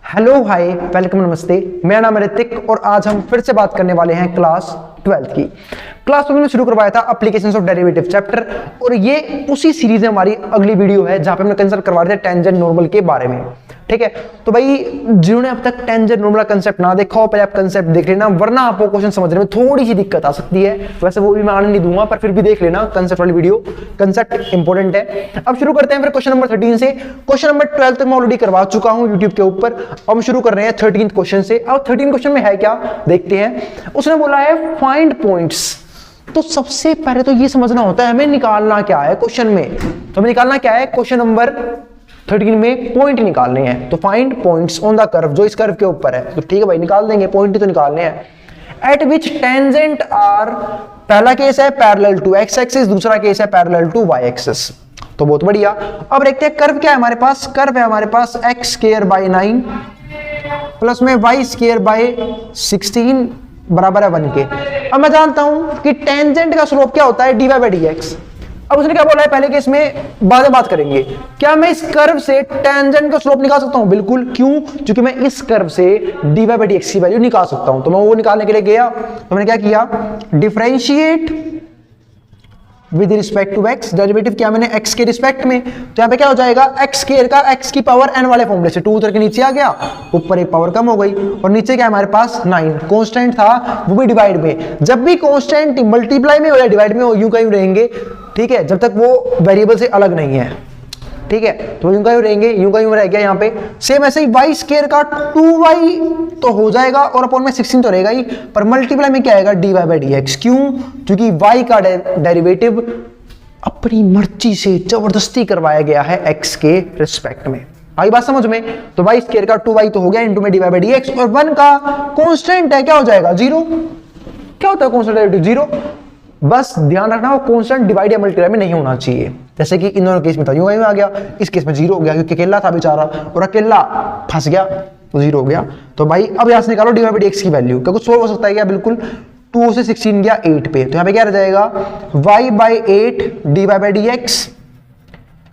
Hello hi welcome नमस्ते। मेरा नाम है ऋतिक और आज हम फिर से बात करने वाले हैं क्लास 12 की। क्लास 12 में शुरू करवाया था एप्लीकेशंस ऑफ डेरिवेटिव चैप्टर और ये उसी सीरीज में हमारी अगली वीडियो है जहां पे हमने कंसेप्ट करवा रहे थे टेंजेंट नॉर्मल के बारे में। ठीक है, तो भाई जिन्होंने अब तक टेंजेंट नॉर्मल कंसेप्ट ना देखा हो पहले आप कंसेप्ट देख लेना, वरना आपको क्वेश्चन समझने में थोड़ी सी दिक्कत आ सकती है। वैसे वो भी मैं आने नहीं दूंगा पर फिर भी देख लेना कंसेप्ट वाली वीडियो, कंसेप्ट इंपॉर्टेंट है। अब शुरू करते हैं फिर क्वेश्चन नंबर 13 से। क्वेश्चन नंबर 12 तक मैं ऑलरेडी करवा चुका हूं यूट्यूब के ऊपर। अब हम शुरू कर रहे हैं 13th क्वेश्चन से। अब 13 क्वेश्चन में है क्या देखते हैं। उसने बोला है फाइंड पॉइंट्स। तो सबसे पहले तो ये समझना होता है हमें निकालना क्या है क्वेश्चन में। तो हमें निकालना क्या है, क्वेश्चन नंबर 13 में पॉइंट निकालने हैं। तो find points on the curve, जो इस कर्व के ऊपर है। तो ठीक है भाई निकाल देंगे, पॉइंट ही तो निकालने हैं। एट विच टेंजेंट आर, पहला केस है पैरेलल टू एक्स एक्सिस, दूसरा केस है पैरेलल टू वाई एक्सिस। तो बहुत बढ़िया। अब देखते हैं कर्व क्या है हमारे पास। कर्व है हमारे पास एक्स स्क्वायर बाई 9 प्लस में वाई स्क्वायर बाई 16 बराबर है 1 के। अब मैं जानता हूं कि टेंजेंट का स्लोप क्या होता है, d y by d x. अब उसने क्या बोला है पहले केस में, बाद में बात करेंगे। क्या मैं इस कर्व से टेंजेंट का स्लोप निकाल सकता हूं? बिल्कुल। क्यों? क्योंकि मैं इस कर्व से d y by d x की वैल्यू निकाल सकता हूं। तो मैं वो निकालने के लिए गया, तो मैंने क्या किया, differentiate with respect to x. Derivative किया मैंने एक्स के रिस्पेक्ट में। तो यहां पे क्या हो जाएगा, एक्स स्क्वायर का एक्स की पावर n वाले फॉर्मूले से 2 उतर के नीचे आ गया, ऊपर एक पावर कम हो गई और नीचे क्या हमारे पास 9 कांस्टेंट था, वो भी डिवाइड में। जब भी कांस्टेंट मल्टीप्लाई में हो या डिवाइड में हो, यूं कहीं रहेंगे। ठीक है, जब तक वो वेरिएबल से अलग नहीं है। ठीक है, तो यूं कहीं रहेंगे, यूं कहीं रह गया यहाँ पे। सेम ऐसे ही वाई स्क्वायर का 2y तो हो जाएगा और अपॉन में 16 तो रहेगा ही, पर मल्टीप्लाई में क्या आएगा, d y by d x. क्यों? क्योंकि y का डेरिवेटिव अपनी मर्जी से जबरदस्ती करवाया गया है x के रिस्पेक्ट में। आई बात समझ में? तो वाई स्क्वायर का 2y तो हो गया इंटू में d y by d x, और 1 का कॉन्स्टेंट है, क्या हो जाएगा, 0। क्या होता है कॉन्स्टेंट डेरिवेटिव? 0। बस ध्यान रखना वो कांस्टेंट डिवाइड या मल्टीप्लाई में नहीं होना चाहिए। जैसे कि इन दोनों केस में था, यूं आ गया, इस केस में 0 हो गया क्योंकि अकेला था बेचारा और अकेला फंस गया तो 0 हो गया। तो भाई अब यहां से निकालो d y by d x की वैल्यू, क्या कुछ सोल्व हो सकता है क्या? बिल्कुल। 2 से 16 गया 8 पे, तो यहां पे क्या रह जाएगा, y by 8 d y by d x.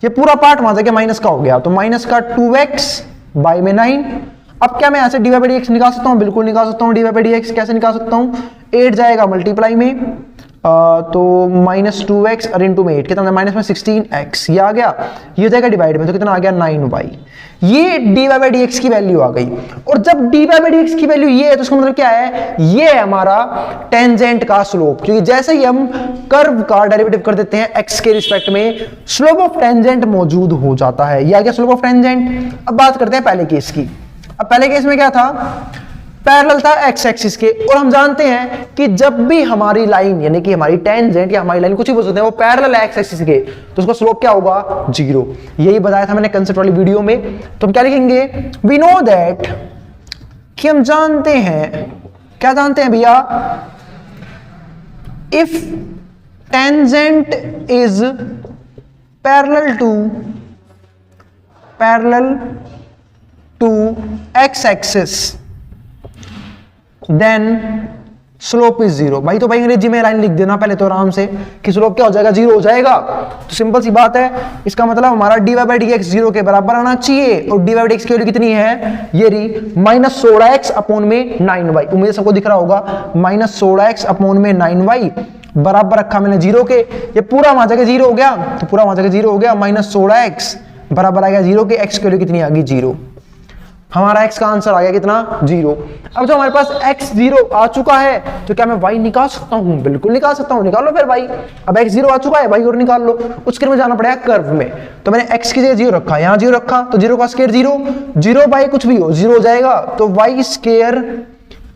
ये पूरा पार्ट वहां से माइनस का हो गया, तो माइनस का 2x बाई में 9। अब क्या मैं यहां से d y by d x निकाल सकता हूं? बिल्कुल निकाल सकता हूं। D y by d x कैसे निकाल सकता हूं? 8 जाएगा मल्टीप्लाई में, तो माइनस 2x और इंटू में 8 कितना, माइनस में 16x, ये आ गया। ये हो जाएगा डिवाइड में, तो कितना आ गया, 9y। ये d y by d x की वैल्यू आ गई। और जब d y by d x की वैल्यू ये है तो इसका मतलब क्या है, ये है हमारा टेंजेंट का स्लोप। क्योंकि जैसे ही हम कर्व का डेरिवेटिव कर देते हैं x के रिस्पेक्ट में, स्लोप ऑफ टेंजेंट मौजूद हो जाता है। ये आ गया स्लोप ऑफ टेंजेंट। अब बात करते हैं पहले केस की। अब पहले केस में क्या था, पैरेलल था एक्स एक्सिस के, और हम जानते हैं कि जब भी हमारी लाइन यानी कि हमारी टेंजेंट या हमारी लाइन कुछ भी बोल सकते हैं, वो पैरेलल है एक्स एक्सिस के, तो उसका स्लोप क्या होगा, 0। यही बताया था मैंने कंसेप्ट वाली वीडियो में। तो हम क्या लिखेंगे, वी नो दैट, कि हम जानते हैं, क्या जानते हैं भैया, if tangent is parallel to x axis then slope is 0। भाई तो भाई अंग्रेजी में लाइन लिख देना पहले तो आराम से कि स्लोप क्या हो जाएगा, 0 हो जाएगा। तो सिंपल सी बात है, इसका मतलब हमारा d y by d x 0 के बराबर आना चाहिए। और d y by d x की वैल्यू कितनी है, ये रही माइनस 16x अपॉन में 9y। उम्मीद सबको दिख रहा होगा, माइनस 16x अपॉन में 9y बराबर रखा मैंने 0 के। ये पूरा वहां जाके 0 हो गया, तो पूरा वहां जाके 0 हो गया। माइनस 16x बराबर आ गया 0 के। x की वैल्यू कितनी आ गई, 0। हमारा x का आंसर आ गया कितना, 0। अब जो हमारे पास x 0 आ चुका है, तो क्या मैं y निकाल सकता हूं? बिल्कुल निकाल सकता हूं। निकाल लो फिर y। अब x 0 आ चुका है, y और निकाल लो। उसके लिए जाना पड़ेगा कर्व में। तो मैंने x की जगह 0 रखा, यहां 0 रखा, तो 0 का स्क्वायर 0, 0 बाई कुछ भी हो 0 हो जाएगा। तो y स्क्वायर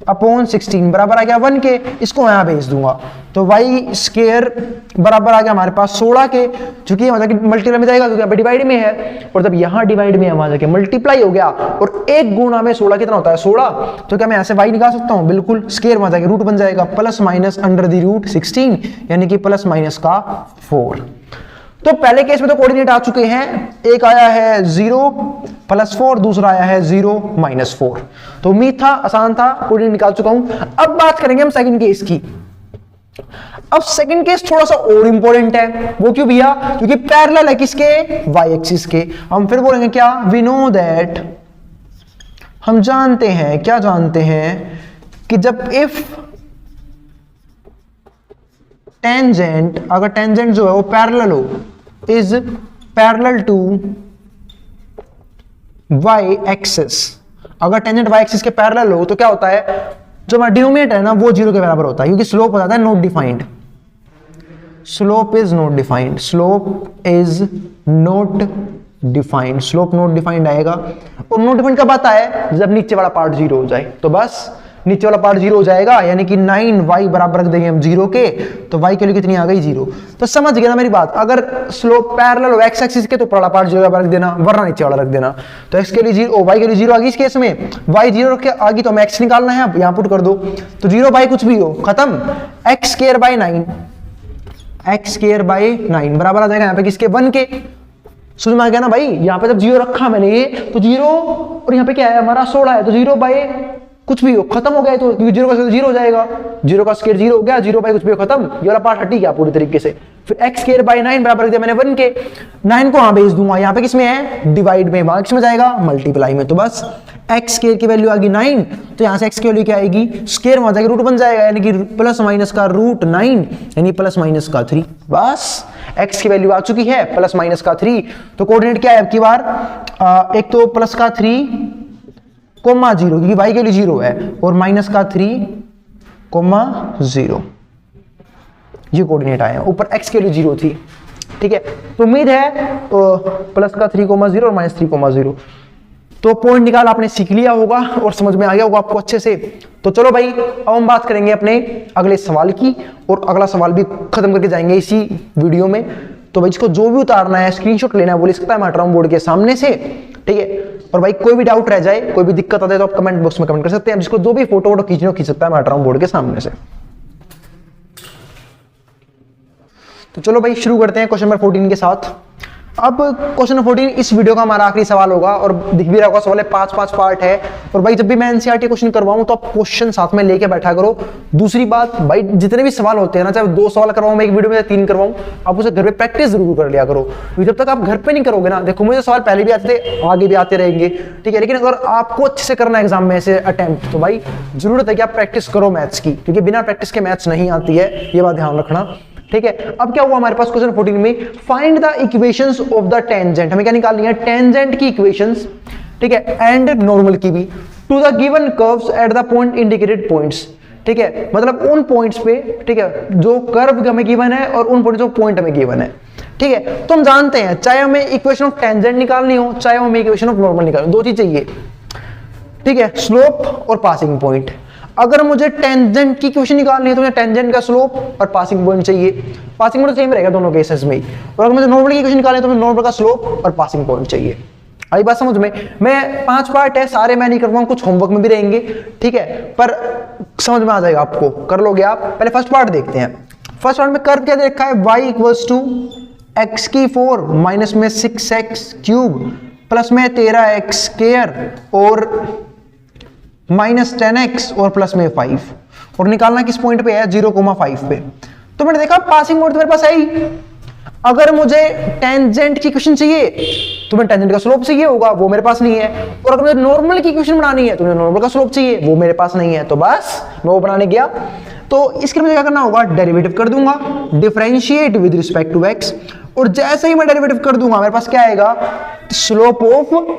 अपॉन 16 बराबर आ गया 1 के। इसको यहां भेज दूंगा, तो y स्क्वायर बराबर आ गया हमारे पास 16 के। चूंकि मल्टीप्लाई में जाएगा क्योंकि डिवाइड में है, और जब यहां डिवाइड में है वहां जाके मल्टीप्लाई हो गया, और 1 गुणा में 16 कितना होता है, 16। तो क्या मैं ऐसे y निकाल सकता हूं? बिल्कुल। स्क्वायर वहां जाके रूट बन जाएगा, plus minus under the root 16, यानी कि प्लस माइनस का 4। तो पहले केस में तो कोऑर्डिनेट आ चुके हैं, एक आया है 0 प्लस 4, दूसरा आया है 0 माइनस 4। तो उम्मीद था, आसान था, कोऑर्डिनेट निकाल चुका हूं। अब बात करेंगे हम सेकंड केस की। अब सेकंड केस थोड़ा सा और इंपॉर्टेंट है। वो क्यों भैया? क्योंकि पैरेलल है किसके, वाई एक्सिस के। हम फिर बोलेंगे क्या, वी नो दैट, हम जानते हैं, क्या जानते हैं कि जब इफ टेंजेंट, अगर टेंजेंट जो है वो पैरेलल हो, is parallel to y axis, अगर टेंजेंट वाई एक्सिस के पैरेलल हो तो क्या होता है, जो हमारा डिनोमिनेटर है ना वो जीरो के बराबर होता है, क्योंकि स्लोप हो जाता है not defined, slope is not defined, slope is not defined, slope not defined आएगा। और नॉट डिफाइंड कब आता है, जब नीचे वाला पार्ट जीरो हो जाए, तो बस नीचे वाला पार्ट जीरो हो जाएगा, यानी कि 9y बराबर रख देंगे हम जीरो के, तो y के लिए कितनी आ गई, जीरो। तो समझ गया ना मेरी बात, अगर स्लोप पैरेलल हो x एक्सिस के तो पहला पार्ट जीरो रख देना, वरना नीचे वाला रख देना। तो x के लिए जीरो, y के लिए जीरो आ गई इस केस में, y जीरो रख के आ गई तो हमें x निकालना है, अब यहां पुट कर दो, तो जीरो बाई कुछ भी हो खत्म, x square by 9, x square by 9 बराबर आ जाएगा यहाँ पे किसके, 1 के। समझ में आ गया ना भाई, यहाँ पे जब जीरो रखा मैंने ये, तो जीरो और यहाँ पे क्या है हमारा 16 है, तो जीरो बाई कुछ भी हो खत्म हो गया, तो जीरो का स्क्वायर जीरो हो जाएगा, जीरो का स्क्वायर जीरो हो गया, जीरो बाई कुछ भी हो खत्म, ये वाला पार्ट हट गया पूरी तरीके से। फिर x स्क्वायर बाई 9 बराबर कर दिया मैंने 1 के, 9 को वहां भेज दूंगा, यहाँ पे किसमें है, डिवाइड में, वहां किसमें जाएगा, मल्टीप्लाई में, तो बस x स्क्वायर की वैल्यू आ गई 9, तो यहाँ से x की वैल्यू क्या आएगी, स्क्वायर वहां जाएगा रूट बन जाएगा, यानी कि प्लस माइनस का रूट 9, यानी प्लस माइनस का 3, बस x की वैल्यू आ चुकी है प्लस माइनस का 3। तो कोऑर्डिनेट क्या है अब की बार, एक तो प्लस का 3 कोमा 0, क्योंकि y के लिए 0 है, और माइनस का 3 कोमा 0, ये कोऑर्डिनेट आए हैं, ऊपर x के लिए 0 थी, ठीक है। तो उम्मीद है प्लस का 3 कोमा 0 और माइनस 3 कोमा 0, तो पॉइंट निकाल आपने सीख लिया होगा और समझ में आ गया होगा आपको अच्छे से। तो चलो भाई अब हम बात करेंगे अपने अगले सवाल की, और अगला सवाल भी खत्म करके जाएंगे इसी वीडियो में। तो भाई इसको जो भी उतारना है, स्क्रीनशॉट लेना है, वो लिख सकता है मैट्रॉन बोर्ड के सामने से, ठीक है। और भाई कोई भी डाउट रह जाए, कोई भी दिक्कत आता है तो आप कमेंट बॉक्स में कमेंट कर सकते हैं, जिसको जो भी फोटो वोटो खींचना खींच सकता है मैट्रॉन बोर्ड के सामने से। तो चलो भाई शुरू करते हैं क्वेश्चन नंबर 14 के साथ। अब क्वेश्चन नंबर 14 इस वीडियो का हमारा आखिरी सवाल होगा, और दिख भी रहा होगा सवाल है 5-5 पार्ट है। और भाई जब भी मैं एनसीईआरटी क्वेश्चन करवाऊं तो आप क्वेश्चन साथ में लेके बैठा करो। दूसरी बात भाई, जितने भी सवाल होते हैं ना, चाहे 2 सवाल करवाऊं मैं एक वीडियो में, 3 करवाऊं, आप उसे घर पे प्रैक्टिस जरूर कर लिया करो, क्योंकि जब तक आप घर पे नहीं करोगे ना, देखो मुझे सवाल पहले भी आते थे, आगे भी आते रहेंगे, ठीक है, लेकिन अगर आपको अच्छे से करना है एग्जाम में ऐसे अटेम्प्ट, तो भाई जरूरत है कि आप प्रैक्टिस करो मैथ्स की, क्योंकि बिना प्रैक्टिस के मैथ्स नहीं आती है, ये बात ध्यान रखना, ठीक है। अब क्या हुआ हमारे पास क्वेश्चन 14 में, find the equations of the tangent, हमें क्या निकालनी है, टेंजेंट की इक्वेशंस, ठीक है, एंड नॉर्मल की भी, to the given curves at the point indicated points, ठीक है, मतलब उन पॉइंट्स पे, ठीक है, जो कर्व हमें गिवन है और उन पॉइंट्स जो पॉइंट हमें गिवन है, ठीक है। तो हम जानते हैं चाहे हमें इक्वेशन ऑफ टेंजेंट निकालनी हो, चाहे हमें इक्वेशन ऑफ नॉर्मल निकालनी हो, दो चीज चाहिए, ठीक है, स्लोप और पासिंग पॉइंट। अगर मुझे टेंजेंट की इक्वेशन निकालनी है तो मुझे टेंजेंट का स्लोप और पासिंग पॉइंट चाहिए, पासिंग पॉइंट सेम रहेगा दोनों केसेस में, और अगर मुझे नॉर्मल की इक्वेशन निकालनी है तो मुझे नॉर्मल का स्लोप और पासिंग पॉइंट चाहिए। आई बात समझ में। मैं 5 पार्ट है, सारे मैं नहीं करवाऊंगा, कुछ होमवर्क में भी रहेंगे, ठीक है, पर समझ में आ जाएगा आपको, कर लोगे आप। पहले फर्स्ट पार्ट देखते हैं। फर्स्ट पार्ट में कर्व क्या दे रखा है, y इक्वल्स टू x की 4 माइनस में 6x क्यूब प्लस में 13x स्क्वायर और माइनस 10x और प्लस में 5, और निकालना किस पॉइंट पे है, 0,5 पे। तो मैंने देखा पासिंग पॉइंट तो मेरे पास है ही, अगर मुझे टेंजेंट की इक्वेशन चाहिए तो मैं टेंजेंट का स्लोप चाहिए होगा, वो मेरे पास नहीं है, और अगर मुझे नॉर्मल की इक्वेशन बनानी है तो मुझे नॉर्मल का स्लोप चाहिए, वो मेरे पास नहीं है, तो बस मैं वो बनाने गया। तो इसके लिए मुझे क्या करना होगा, डेरिवेटिव कर दूंगा, differentiate with respect to x, और जैसे ही मैं डेरिवेटिव कर दूंगा मेरे पास क्या आएगा, स्लोप ऑफ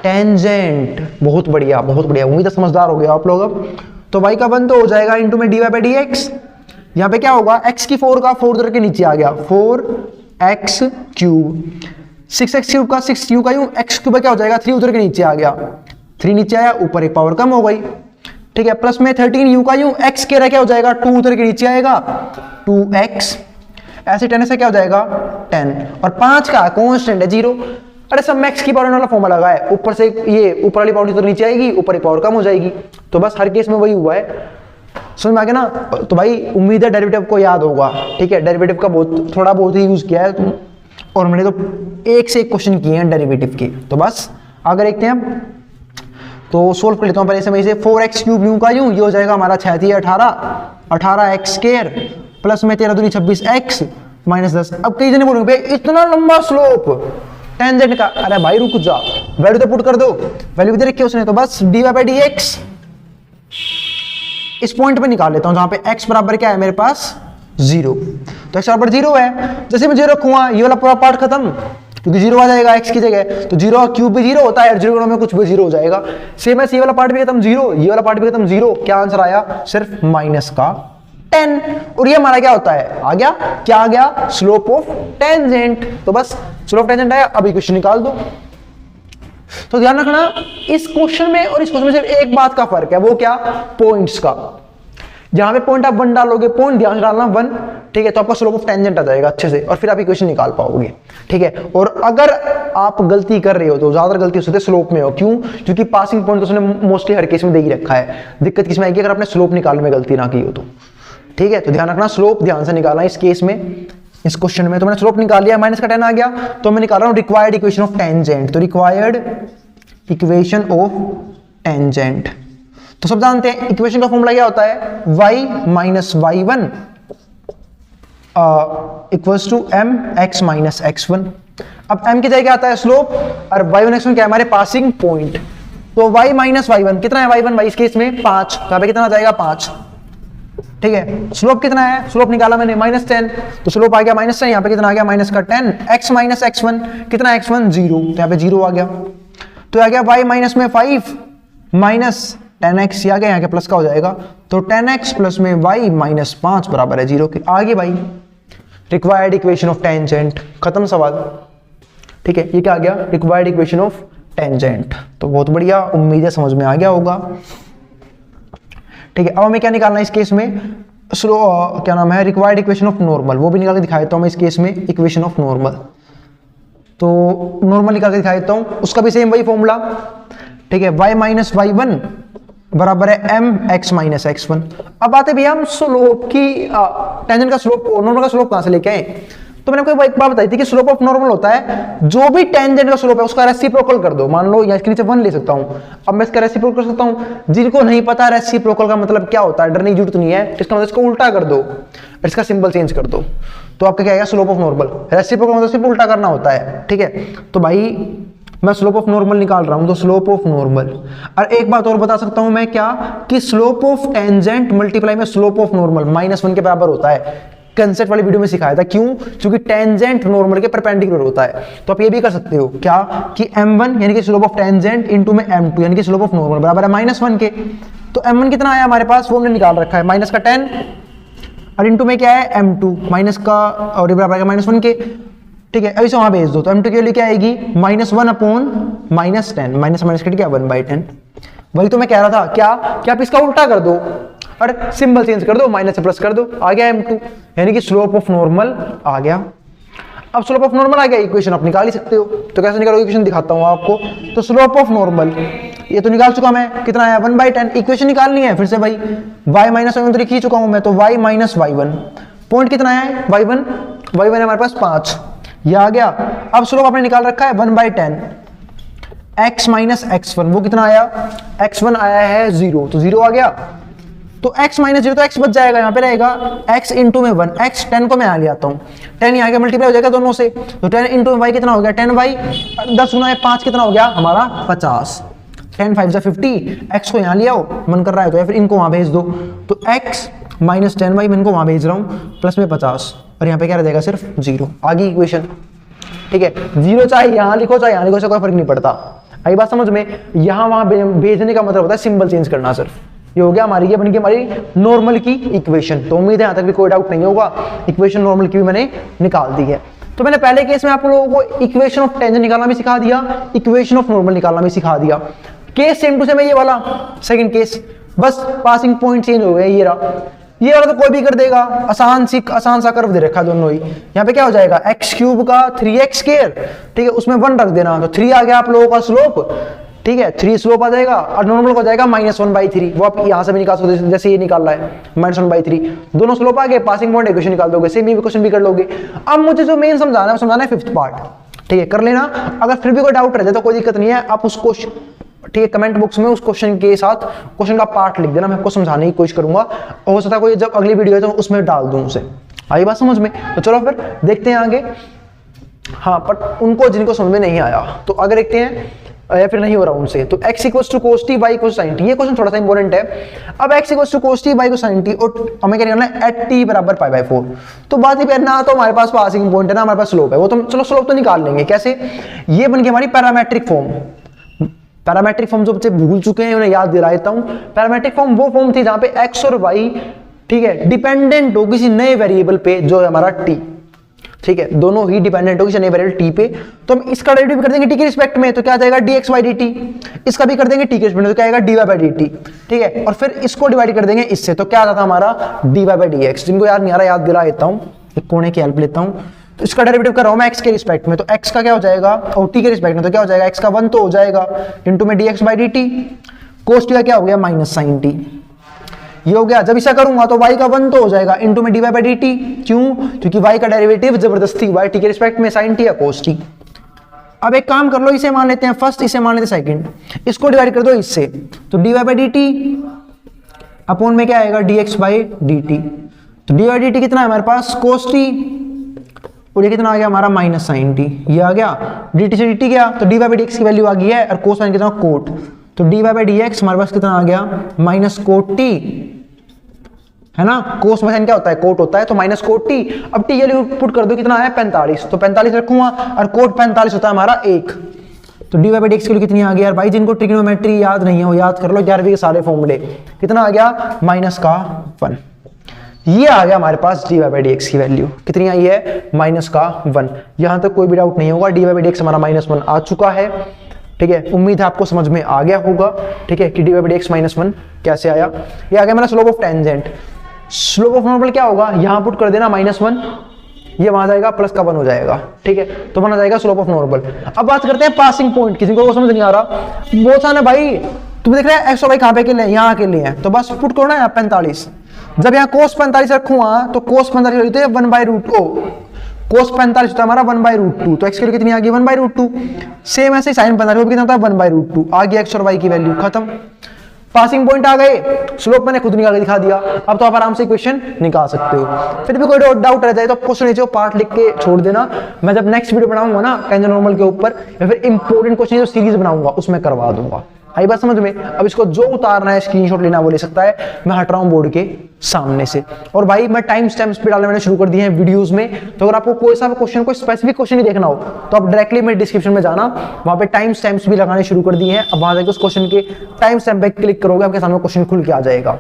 टेंजेंट। बहुत बढ़िया, बहुत बढ़िया, उम्मीद है समझदार हो गया आप लोग। अब तो y का 1 तो हो जाएगा इंटू में dy बाई dx, यहाँ पे क्या होगा, x की 4 का 4 उधर के नीचे आ गया, 4x क्यूब, 6x क्यूब का 6 क्यूब का यूं, x क्यूब क्या हो जाएगा, 3 उधर के नीचे आ गया, 3 नीचे आया, ऊपर एक पावर कम हो गई, ठीक है, प्लस में 13 यू का यूं, x के रहा क्या हो जाएगा, 2 उधर के नीचे आएगा, 2x, ऐसे 10 से क्या हो जाएगा 10, और 5 का कांस्टेंट है 0। अरे सब मैक्स की पावर वाला फॉर्मूला लगा है, ऊपर से ये ऊपर वाली पावर तो नीचे आएगी, ऊपर एक पावर कम हो जाएगी, तो बस हर केस में वही हुआ है, समझ में आ गया ना। तो भाई उम्मीद है डेरिवेटिव को याद होगा, ठीक है, डेरिवेटिव का बहुत थोड़ा बहुत ही यूज किया है, और मैंने तो एक से एक क्वेश्चन किए हैं डेरिवेटिव के। तो बस आगे देखते हैं, तो सोल्व कर लेता हूँ पहले से मैं इसे, 4x क्यूब यूं का यूं, ये हो जाएगा हमारा 6 18, 18x स्क्वायर प्लस में 13 दूनी 26x माइनस 10। अब कई जने बोलोगे इतना लंबा स्लोप, टेंजेंट का, अरे भाई रुक जा, वैल्यू तो पुट कर दो, वैल्यू किधर रखी है उसने, तो बस dy बाई डी एक्स इस पॉइंट पे निकाल लेता हूं जहां पे x बराबर क्या है मेरे पास 0, तो x बराबर 0 है। जैसे मैं 0 रखूंगा ये वाला पूरा पार्ट खत्म, क्योंकि 0 आ जाएगा x की जगह, तो 0 क्यूब भी 0 होता है, 0 में कुछ भी 0 हो जाएगा। सेम है, ये वाला पार्ट भी खत्म 0, ये वाला पार्ट भी खत्म 0, क्या आंसर आया, सिर्फ माइनस का 10। और ये हमारा क्या होता है, आ गया, क्या आ गया, स्लोप ऑफ टेंजेंट। तो बस स्लोप ऑफ टेंजेंट आया, अब इक्वेशन निकाल दो। तो ध्यान रखना इस क्वेश्चन में और इस क्वेश्चन में सिर्फ एक बात का फर्क है, वो क्या, पॉइंट्स का। जहां पे पॉइंट आप 1 डालोगे, पॉइंट ध्यान से डालना 1, ठीक है, तो आपका स्लोप ऑफ टेंजेंट आ जाएगा अच्छे से, और फिर आप इक्वेशन निकाल पाओगे, ठीक है। और अगर आप गलती कर रहे हो तो ज्यादा गलती हो सकती है स्लोप में हो, क्यों, क्योंकि पासिंग पॉइंट तो उसने मोस्टली हर केस में दे ही रखा है। दिक्कत किसमें आएगी, अगर आपने स्लोप निकालने में गलती ना की हो तो, ठीक है। तो ध्यान रखना स्लोप ध्यान से निकालना इस केस में, इस क्वेश्चन में। तो मैंने स्लोप निकाल लिया, माइनस का 10 आ गया, तो मैं निकाल रहा हूं रिक्वायर्ड इक्वेशन ऑफ टेंजेंट। तो रिक्वायर्ड इक्वेशन ऑफ टेंजेंट, तो सब जानते हैं इक्वेशन का फॉर्मूला क्या होता है, y minus y1 equals to m x minus x1। अब m की जगह क्या आता है, स्लोप, और y1 x1 क्या है, हमारे पासिंग पॉइंट। तो y माइनस y1 कितना है, y1 y इस केस में 5, यहाँ पे कितना आ जाएगा 5, ठीक है। स्लोप कितना है, स्लोप निकाला मैंने -10, तो स्लोप आ गया -10, यहाँ पे कितना आ गया माइनस का 10, x माइनस x1 कितना है, x1 0, तो यहाँ पे 0 आ गया। तो आ गया y माइनस में 5 माइनस 10x, आ गया यहाँ के प्लस का हो जाएगा, तो 10x प्लस में y माइनस 5 बराबर है 0 के। आगे भाई रिक्वायर्ड इक्वेशन ऑफ टेंजेंट, खत्म सवाल, ठीक है। ये क्या आ गया, रिक्वायर्ड इक्वेशन ऑफ टेंजेंट। तो बहुत बढ़िया, उम्मीद है समझ में आ गया होगा, ठीक है। अब हमें क्या निकालना है इस केस में, क्या नाम है, रिक्वायर्ड इक्वेशन ऑफ नॉर्मल, वो भी निकाल के दिखा देता हूं मैं इस केस में, इक्वेशन ऑफ नॉर्मल। तो नॉर्मल निकाल के दिखा देता हूं, उसका भी सेम वही फॉर्मूला, ठीक है। y माइनस y1 बराबर है m x माइनस x1। अब आते भैया हम स्लोप की, टेंजेंट का स्लोप, नॉर्मल का स्लोप कहां से लेके आए, तो मैंने आपको एक बात बताई थी कि स्लोप ऑफ नॉर्मल होता है जो भी टेंजेंट का स्लोप है उसका रेसिप्रोकल कर दो। मान लो या इसके नीचे 1 ले सकता हूं, अब मैं इसका रेसिप्रोकल कर सकता हूं। जिनको नहीं पता रेसिप्रोकल का मतलब क्या होता है, डरने की जरूरत नहीं है, इसका मतलब इसको उल्टा कर दो, इसका सिंबल चेंज कर दो, तो आपका क्या आएगा, स्लोप ऑफ नॉर्मल। रेसिप्रोकल मतलब सिर्फ उल्टा करना होता है, ठीक है। तो भाई मैं स्लोप ऑफ नॉर्मल निकाल रहा हूं, तो स्लोप ऑफ नॉर्मल, और एक बात और बता सकता हूं मैं क्या, कि स्लोप ऑफ टेंजेंट मल्टीप्लाई में स्लोप ऑफ नॉर्मल -1 के बराबर होता है। कंसेप्ट वाली वीडियो में सिखाया था, क्यों, क्योंकि टेंजेंट नॉर्मल के परपेंडिकुलर होता है। तो आप ये भी कर सकते हो क्या, कि m1 यानी कि स्लोप ऑफ टेंजेंट इनटू में m2 यानी कि स्लोप ऑफ नॉर्मल बराबर है -1 के। तो m1 कितना आया हमारे पास, वो हमने निकाल रखा है, माइनस का 10, और इनटू में क्या है m2 माइनस का, और बराबर है -1 के, ठीक है। अब इसे वहां भेज दो, तो m2 के लिए क्या आएगी, -1 अपॉन -10, माइनस माइनस कट गया 1/10। वही तो मैं कह रहा था, क्या कि आप इसका उल्टा कर दो और सिंबल चेंज कर दो, माइनस से प्लस कर दो, आ गया m2 यानी कि स्लोप ऑफ नॉर्मल आ गया। अब स्लोप ऑफ नॉर्मल आ गया, इक्वेशन आप निकाल ही सकते हो। तो कैसे निकालोगे, इक्वेशन दिखाता हूं आपको। तो स्लोप ऑफ नॉर्मल ये तो निकाल चुका मैं, कितना आया 1/10। इक्वेशन निकालनी है फिर से भाई, y माइनस y1 तो लिख ही चुका हूं मैं, तो y माइनस y1, पॉइंट कितना है y1 है हमारे पास 5, ये आ गया। अब स्लोप आपने निकाल रखा है 1/10, x माइनस x1 वो कितना आया, x1 आया है 0, तो 0 आ गया। तो x माइनस 0 तो x बच जाएगा, यहाँ पे रहेगा x इंटू में 1, x 10 को मैं यहाँ ले आता हूँ, 10 यहाँ के मल्टीप्लाई हो जाएगा दोनों से, तो 10 इंटू में y कितना हो गया, 10y, 10 गुना 5 कितना हो गया हमारा 50, 10 5 जा 50, x को यहाँ ले आओ, मन कर रहा है तो, या फिर इनको वहाँ भेज दो। तो x माइनस 10y मैं इनको वहाँ भेज रहा हूँ, प्लस में 50, और यहाँ पे क्या रह जाएगा, सिर्फ 0। आगे इक्वेशन, ठीक है। 0 चाहे यहाँ लिखो चाहे यहाँ लिखो, से कोई फर्क नहीं पड़ता। आई बात समझ में, यहाँ वहाँ भेजने का मतलब होता है सिंबल चेंज करना सिर्फ। ये हो गया हमारी, ये बन गई हमारी नॉर्मल की इक्वेशन। तो उम्मीद है यहाँ तक भी कोई डाउट नहीं होगा, इक्वेशन नॉर्मल की भी मैंने निकाल दी है। तो मैंने पहले केस में आप लोगों को इक्वेशन ऑफ टेंजेंट निकालना भी सिखा दिया, इक्वेशन ऑफ नॉर्मल निकालना भी सिखा दिया। केस सेम टू सेम है ये वाला, सेकंड केस, बस पासिंग पॉइंट चेंज हो गया। ये वाला तो कोई भी कर देगा, आसान सा कर्व दे रखा दोनों ही। यहाँ पे क्या हो जाएगा, x क्यूब का 3x स्क्वायर, ठीक है, उसमें 1 रख देना, तो 3 आ गया आप लोगों का स्लोप, ठीक है, 3 स्लोप आ जाएगा, और नॉर्मल हो जाएगा -1/3। वो आप यहाँ से भी निकाल सकते हो, जैसे ये निकाल रहा है -1/3, दोनों स्लोप आ गए, पासिंग पॉइंट इक्वेशन निकाल दोगे, सेम इक्वेशन भी कर लोगे। अब मुझे जो मेन समझाना है, समझाना है 5th पार्ट, ठीक है, कर लेना। अगर फिर भी कोई डाउट रह जाए तो कोई दिक्कत नहीं है, आप उसको, ठीक है, कमेंट बॉक्स में उस क्वेश्चन के साथ क्वेश्चन का पार्ट लिख देना, मैं आपको समझाने की कोशिश करूंगा, और हो सकता है कोई जब अगली वीडियो है तो उसमें डाल दूं उसे। आई बात समझ में। तो चलो फिर देखते हैं आगे। हाँ, पर उनको जिनको समझ में नहीं आया तो आगे देखते हैं या फिर नहीं हो रहा उनसे। तो x equals to cos t y equals sin t, ये क्वेश्चन थोड़ा सा इंपॉर्टेंट है। अब x equals to cos t y equals sin t और हमें क्या करना है एट t बराबर पाई बाय 4। तो बात ये ना तो हमारे पास पासिंग पॉइंट है ना हमारे पास स्लोप है, वो तो चलो स्लोप तो निकाल लेंगे कैसे। ये बन गई हमारी पैरामेट्रिक फॉर्म। पैरामेट्रिक फॉर्म जो बच्चे भूल चुके हैं उन्हें याद दिला देता हूं। पैरामेट्रिक फॉर्म वो फॉर्म थी जहां पे x और y, ठीक है, डिपेंडेंट हो किसी नए वेरिएबल पे जो है हमारा t, ठीक है, दोनों ही डिपेंडेंट हो किसी नए वेरिएबल t पे। तो हम इसका डेरिवेटिव कर देंगे t के रिस्पेक्ट में, तो क्या आ जाएगा dx by dt। इसका भी कर देंगे t के रिस्पेक्ट में, तो क्या आएगा dy by dt, ठीक है। और फिर इसको डिवाइड कर देंगे इससे, तो क्या आ जाता हमारा dy by dx। जिनको याद नहीं आ रहा याद दिला देता हूं, एक कोने की हेल्प लेता हूं। तो इसका डेरिवेटिव कर रहा हूं मैं x के रिस्पेक्ट में, तो x का क्या हो जाएगा और t के रिस्पेक्ट में, तो क्या हो जाएगा x का 1 तो हो जाएगा इंटू में dx by dt, cos t का क्या हो गया माइनस sin t, ये हो गया। जब ऐसा करूंगा तो y का 1 तो हो जाएगा इंटू में dy by dt, क्यों, क्योंकि y का डेरिवेटिव जबरदस्ती y t के रिस्पेक्ट में sin t या cos t। अब एक काम कर लो, इसे मान लेते हैं फर्स्ट, इसे मान लेते हैं सेकंड, इसको डिवाइड कर दो इससे, तो dy by dt अपॉन में क्या आएगा dx by dt। तो dy by dt कितना है हमारे पास cos t, और ये कितना आ गया हमारा माइनस sin t, ये आ गया dt से dt गया, तो dy by dx की वैल्यू आ गई है, और cos sin कितना cot, तो dy by dx हमारे पास कितना आ गया माइनस cot t, है ना। कोस में साइन क्या होता है कोट होता है, तो माइनस कोट टी। अब टी वैल्यू पुट कर दो कितना है 45, तो 45 रखूंगा और कोट 45 होता है हमारा 1। तो d y by d x की वैल्यू कितनी आ गई यार भाई, जिनको ट्रिग्नोमेट्री याद नहीं है वो याद कर लो, 11वीं के सारे फॉर्मूले। कितना आ गया माइनस का 1, ये आ गया हमारे पास d y by d x की वैल्यू कितनी आई है माइनस का 1। यहां तक कोई भी डाउट नहीं होगा, d y by d x हमारा -1 आ चुका है, ठीक है। उम्मीद है आपको समझ में आ गया होगा, ठीक है, कि d y by d x -1 कैसे आया। ये आ गया मेरा slope of tangent. Slope of normal क्या होगा, यहां पुट कर देना -1, ये वहां जाएगा प्लस का 1 हो जाएगा, ठीक है, तो वहां जाएगा स्लोप ऑफ नॉर्मल। अब बात करते हैं पासिंग पॉइंट, किसी को वो समझ नहीं आ रहा, बहुत सारा भाई तुम देख रहे हैं एक्स और वाई कहां पे के लिए, यहां के लिए है, तो बस पुट करो ना यहाँ 45। जब यहाँ cos 45 रखूंगा तो cos 45 होती है 1/√2, cos 45 होता है हमारा 1/√2, तो x की वैल्यू कितनी आ गई 1/√2। सेम ऐसे sin 45 कितना होता है 1/√2, आ गया x और y की वैल्यू, खत्म। पासिंग पॉइंट आ गए, स्लोप मैंने खुद निकाल के दिखा दिया, अब तो आप आराम से इक्वेशन निकाल सकते हो। फिर भी कोई डाउट रह जाए तो क्वेश्चन नीचे पार्ट लिख के छोड़ देना, मैं जब नेक्स्ट वीडियो बनाऊंगा ना टेंजेंट नॉर्मल के ऊपर या फिर इंपॉर्टेंट क्वेश्चन जो सीरीज बनाऊंगा उसमें करवा दूंगा। आई बात समझ में। अब इसको जो उतारना है स्क्रीनशॉट लेना वो ले सकता है, मैं हट रहा हूं बोर्ड के सामने से। और भाई मैं टाइम स्टैम्प्स भी डालने मैंने शुरू कर दिए हैं वीडियोस में, तो अगर आपको कोई सा क्वेश्चन कोई स्पेसिफिक क्वेश्चन ही देखना हो तो आप डायरेक्टली मेरे डिस्क्रिप्शन में जाना, वहां पे टाइम स्टैम्प्स भी लगाने शुरू कर दिए हैं। अब वहां जाकर उस क्वेश्चन के टाइम स्टैम्प पे क्लिक करोगे आपके सामने क्वेश्चन खुल के आ जाएगा।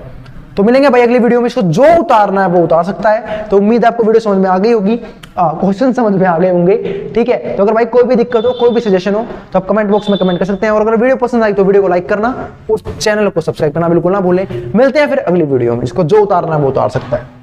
तो मिलेंगे भाई अगली वीडियो में, इसको जो उतारना है वो उतार सकता है। तो उम्मीद है आपको वीडियो समझ में आ गई होगी, क्वेश्चन समझ में आ गए होंगे, ठीक है। तो अगर भाई कोई भी दिक्कत हो कोई भी सजेशन हो तो आप कमेंट बॉक्स में कमेंट कर सकते हैं, और अगर वीडियो पसंद आई तो वीडियो को लाइक करना, उस चैनल को सब्सक्राइब करना बिल्कुल ना भूलें। मिलते हैं फिर अगली वीडियो में, इसको जो उतारना है वो उतार सकता है।